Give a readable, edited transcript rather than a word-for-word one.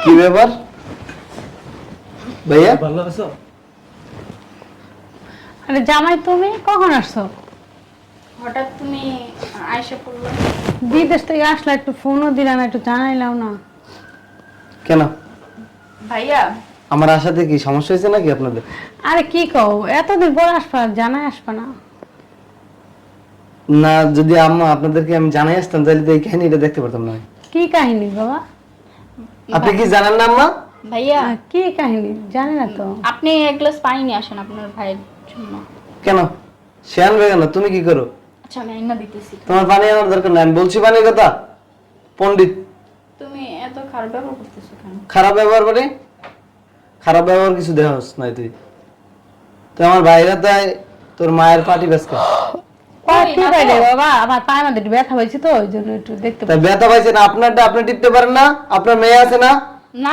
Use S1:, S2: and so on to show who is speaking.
S1: কি ব্যাপার ভাইয়া?
S2: ভালো আছো?
S3: আরে জামাই তুমি কখন আসছো?
S4: হঠাৎ তুমি আয়সা পড়লো।
S3: বিদেশ থেকে আসলে একটু ফোনও দিলা না, একটু জানাইলাও না।
S1: কেন
S4: ভাইয়া
S1: আমার আসাতে কি সমস্যা হয়েছে নাকি আপনাদের?
S3: আরে কি কও, এতদিন পর আসবা, জানাই আসবা না?
S1: না, যদি আম্মা আপনাদেরকে আমি জানাই আসতাম তাহলে তো এই কাহিনীটা দেখতে পারতাম না।
S3: কি কাহিনী বাবা?
S1: আপনি কি জানেন না আম্মা?
S4: ভাইয়া
S3: কি কাহিনী জানি না তো।
S4: আপনি এক গ্লাস পানি নিয়ে আসেন আপনার ভাইয়ের জন্য।
S1: কেন সে আনবে কেন? তুমি কি করো?
S4: আচ্ছা আমি আইনা দিতেছি।
S1: তোমার পানি আনার দরকার নাই, আমি বলছি পানির কথা। পণ্ডিত
S4: তুমি এত খারাপ ব্যবহার করতেছো কেন?
S1: খারাপ ব্যবহার করে? খারাপ ব্যবহার কিছু দেখা হচ্ছে নাই তুই তো আমার বাইরে তাই তোর মায়ের পাটি বেসকা
S3: কি বাইরে বাবা, আমার পায়ের মধ্যে একটু ব্যথা হয়েছে তো ওই জন্য একটু দেখতে
S1: তাই ব্যথা পাইছে না? আপনারটা আপনি টিপতে পারেন না? আপনার মেয়ে আছে না?
S4: না